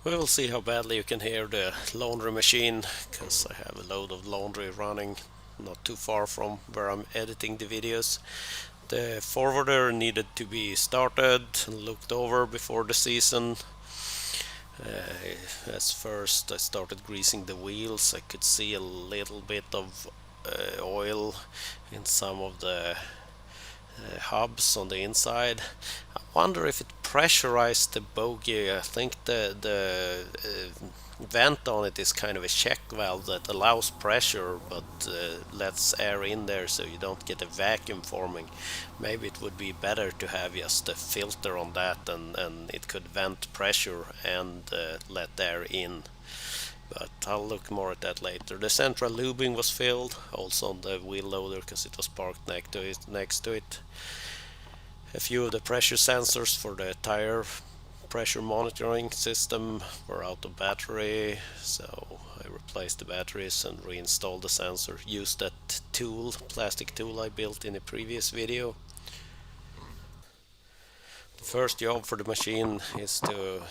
We will see how badly you can hear the laundry machine, because I have a load of laundry running not too far from where I'm editing the videos. The forwarder needed to be started and looked over before the season. As first I started greasing the wheels, I could see a little bit of oil in some of the hubs on the inside. I wonder if it pressurized the bogie. I think the vent on it is kind of a check valve that allows pressure but lets air in there so you don't get a vacuum forming. Maybe it would be better to have just a filter on that, and it could vent pressure and let air in. But I'll look more at that later. The central lubing was filled also on the wheel loader because it was parked next to it. A few of the pressure sensors for the tire pressure monitoring system were out of battery, so I replaced the batteries and reinstalled the sensor. Used that plastic tool I built in a previous video. The first job for the machine is to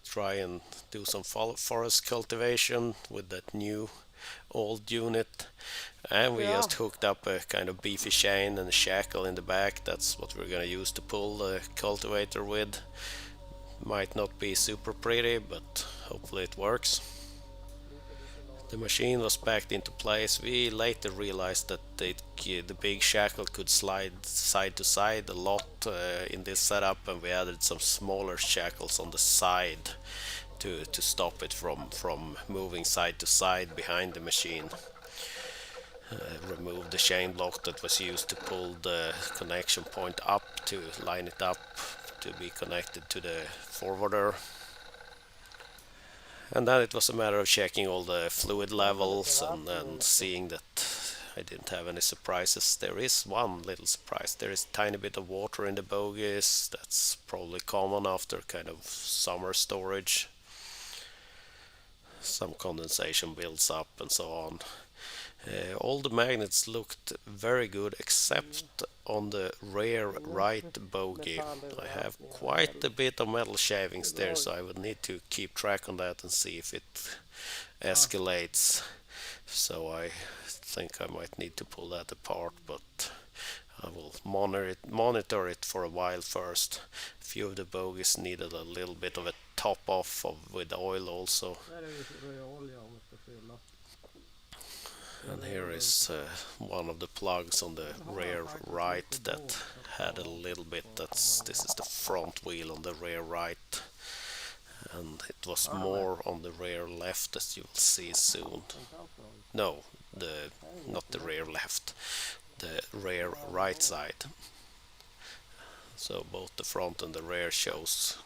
try and do some forest cultivation with that new old unit, and we Yeah. just hooked up a kind of beefy chain and a shackle in the back. That's what we're gonna use to pull the cultivator with. Might not be super pretty, but hopefully it works. The machine was packed into place. We later realized that the big shackle could slide side to side a lot in this setup, and we added some smaller shackles on the side to stop it from moving side to side behind the machine. Removed the chain block that was used to pull the connection point up to line it up to be connected to the forwarder. And then it was a matter of checking all the fluid levels and seeing that I didn't have any surprises. There is one little surprise. There is a tiny bit of water in the bogies. That's probably common after kind of summer storage. Some condensation builds up and so on. All the magnets looked very good except on the rear right bogie. I have quite a bit of metal shavings there, so I would need to keep track on that and see if it escalates. So I think I might need to pull that apart, but I will monitor it for a while first. A few of the bogies needed a little bit of a top off with oil also. And here is one of the plugs on the rear right that had a little bit. This is the front wheel on the rear right, and it was more on the rear left, as you will see soon. No, the not the rear left, the rear right side. So both the front and the rear shows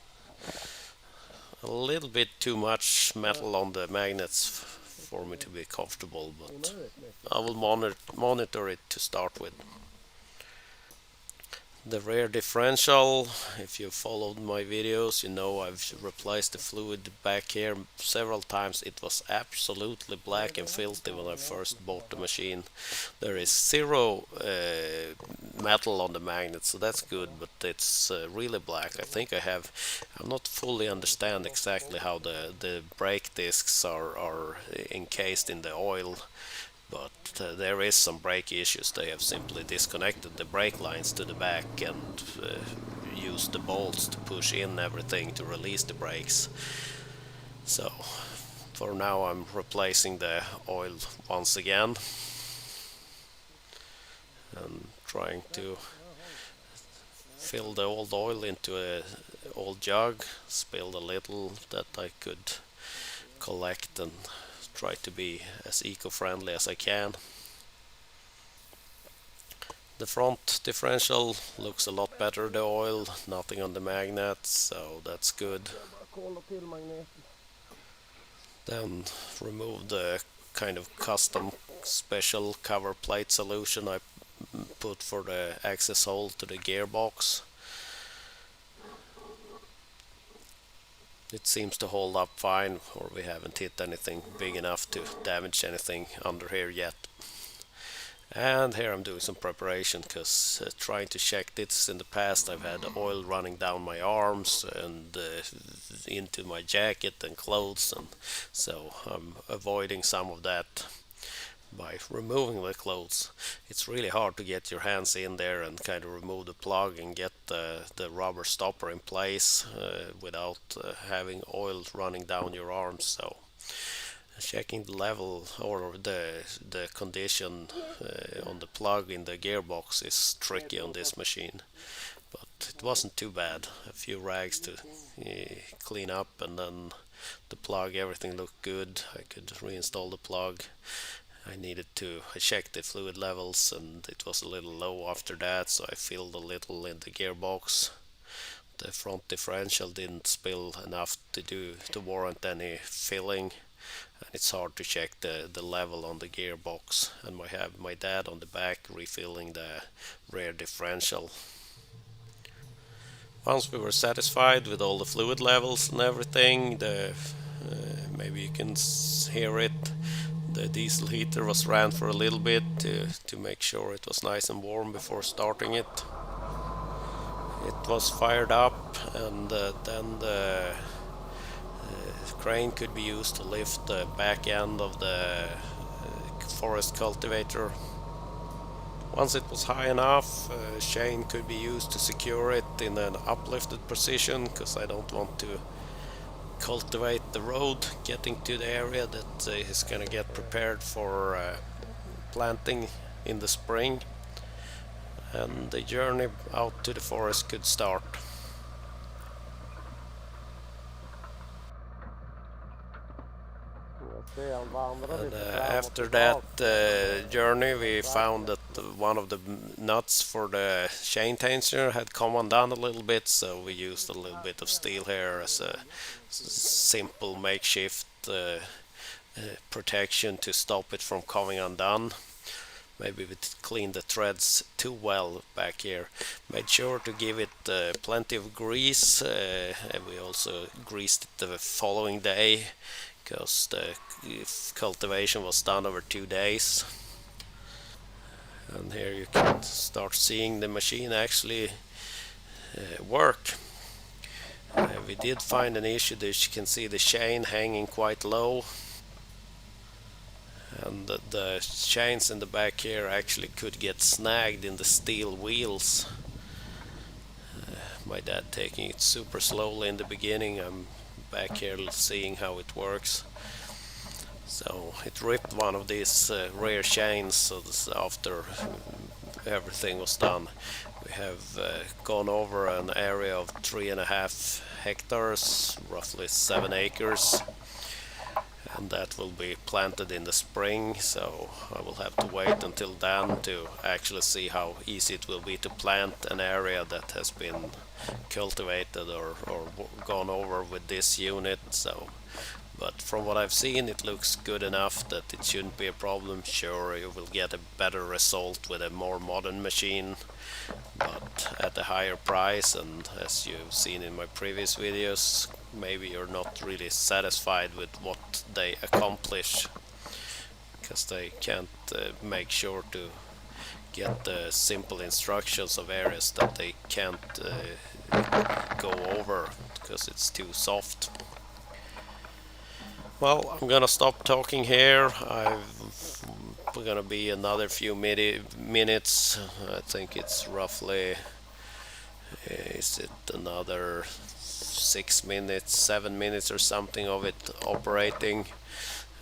a little bit too much metal on the magnets for me to be comfortable, but I will monitor it to start with. The rear differential, if you followed my videos, you know I've replaced the fluid back here several times. It was absolutely black and filthy when I first bought the machine. There is zero metal on the magnet, so that's good, but it's really black. I think I'm not fully understand exactly how the brake discs are encased in the oil, but there is some brake issues. They have simply disconnected the brake lines to the back and used the bolts to push in everything to release the brakes. So for now I'm replacing the oil once again and trying to fill the old oil into a old jug, spilled a little that I could collect and try to be as eco-friendly as I can. The front differential looks a lot better, the oil, nothing on the magnets, so that's good. Then remove the kind of custom special cover plate solution I put for the access hole to the gearbox. It seems to hold up fine, or we haven't hit anything big enough to damage anything under here yet. And here I'm doing some preparation because trying to check this in the past, I've had oil running down my arms and into my jacket and clothes, and so I'm avoiding some of that by removing the clothes. It's really hard to get your hands in there and kind of remove the plug and get the rubber stopper in place without having oil running down your arms. So checking the level or the condition on the plug in the gearbox is tricky on this machine, but it wasn't too bad. A few rags to clean up, and then the plug, everything looked good. I could reinstall the plug. I checked the fluid levels and it was a little low after that, so I filled a little in the gearbox. The front differential didn't spill enough to warrant any filling, and it's hard to check the level on the gearbox. And I have my dad on the back refilling the rear differential. Once we were satisfied with all the fluid levels and everything, maybe you can hear it. The diesel heater was ran for a little bit to make sure it was nice and warm before starting it. It was fired up, and then the crane could be used to lift the back end of the forest cultivator. Once it was high enough, a chain could be used to secure it in an uplifted position, because I don't want to cultivate the road getting to the area that is going to get prepared for planting in the spring, and the journey out to the forest could start. And after that journey, we found that one of the nuts for the chain tensioner had come undone a little bit, so we used a little bit of steel here as a simple makeshift protection to stop it from coming undone. Maybe we cleaned the threads too well back here. Made sure to give it plenty of grease, and we also greased it the following day because the cultivation was done over 2 days. And here you can start seeing the machine actually work. We did find an issue that you can see the chain hanging quite low, and the chains in the back here actually could get snagged in the steel wheels. My dad taking it super slowly in the beginning. I'm back here seeing how it works. So it ripped one of these rear chains. So after everything was done, we have gone over an area of 3.5 hectares, roughly 7 acres, and that will be planted in the spring. So I will have to wait until then to actually see how easy it will be to plant an area that has been cultivated or gone over with this unit. So but from what I've seen, it looks good enough that it shouldn't be a problem. Sure, you will get a better result with a more modern machine, but at a higher price. And as you've seen in my previous videos, maybe you're not really satisfied with what they accomplish, because they can't make sure to get the simple instructions of areas that they can't go over because it's too soft. Well, I'm gonna stop talking here. We're gonna be another few minutes. I think it's roughly, is it another 6 minutes, 7 minutes or something of it operating.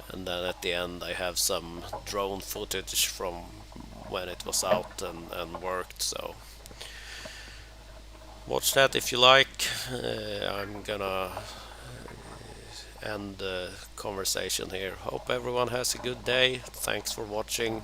And then at the end I have some drone footage from when it was out and worked. So watch that if you like. I'm gonna end the conversation here. Hope everyone has a good day. Thanks for watching.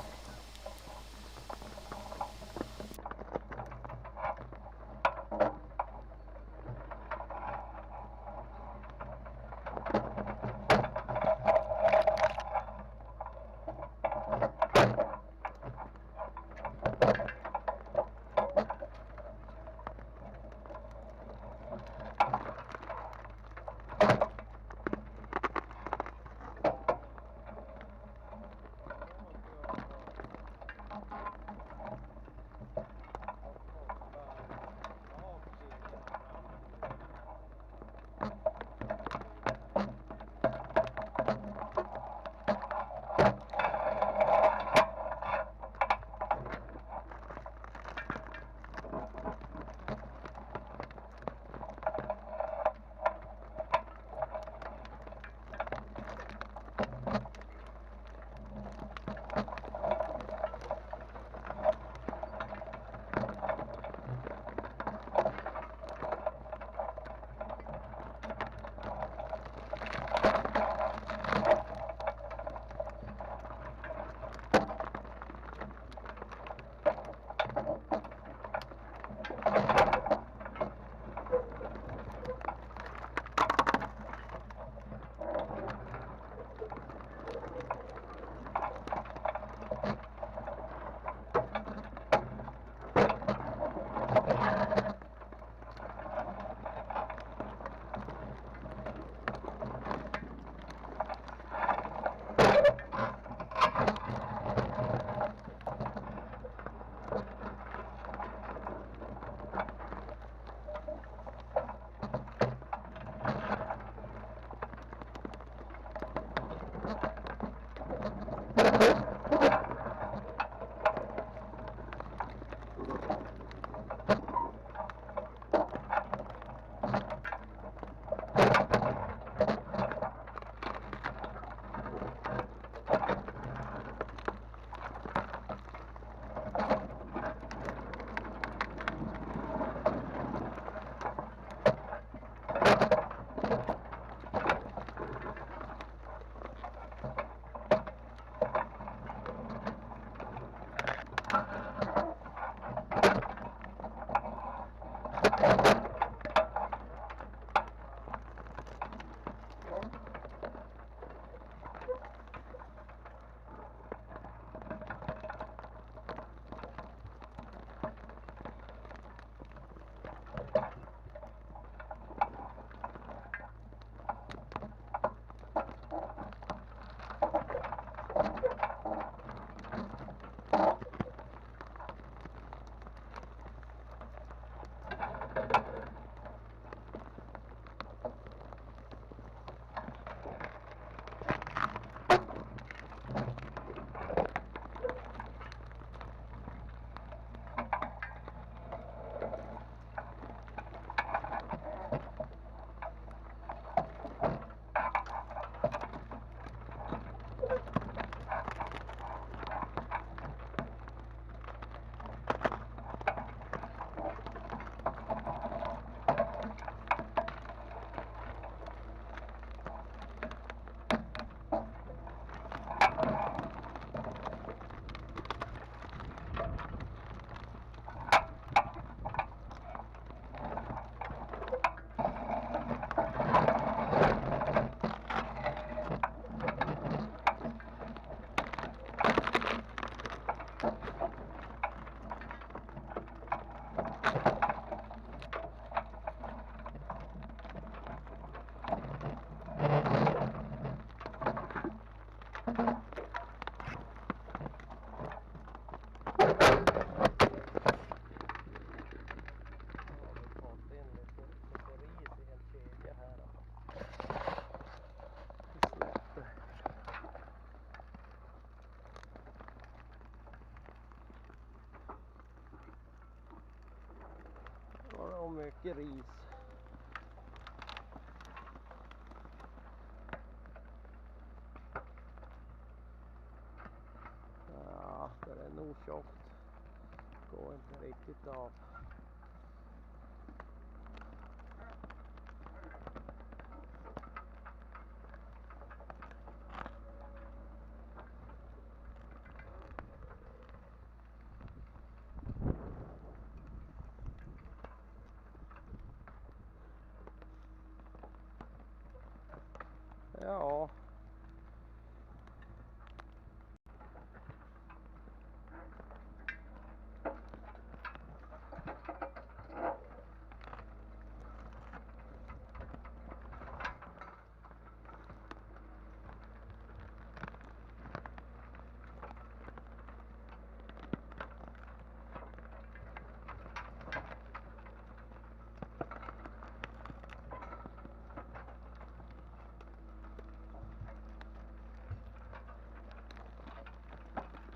mycket ris. Ja, det är nog tjockt. Går inte riktigt av. Ja.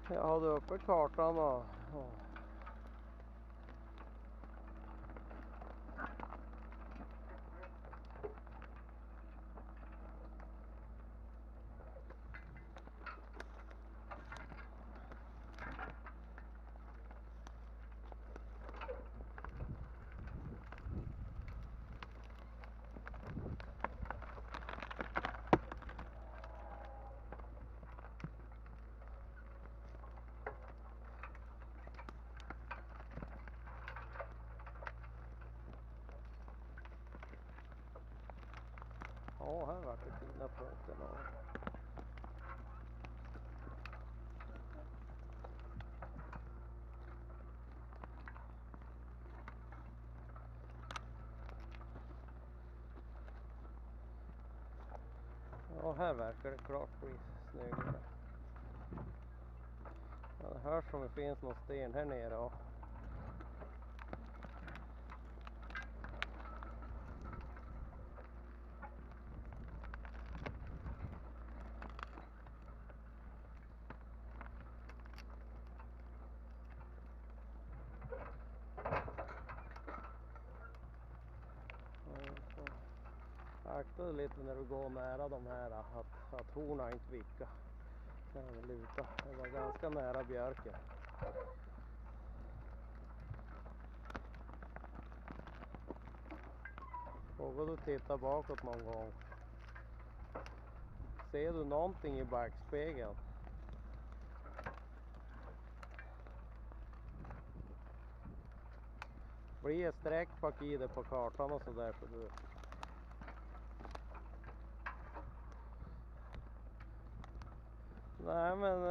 Jag hade uppe kartan och ja, här var det fina punkterna. Ja, här verkar det klart bli snyggare. Ja, det hörs som det finns någon sten här nere. Ja. Akta dig lite när du går nära de här att horna inte vicka. Kan luta. Det var ganska nära björken. Vågar du titta bakåt någon gång? Ser du någonting i backspegeln? Blir ett streck bak i det på kartan och sådär så du... Nej men...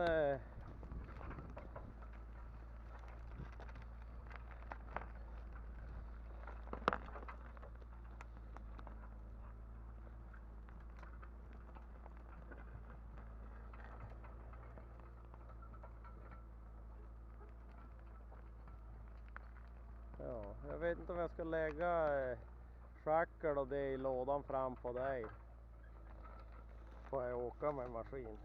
Ja, jag vet inte om jag ska lägga schackel och det i lådan fram på dig. Får jag åka med maskin.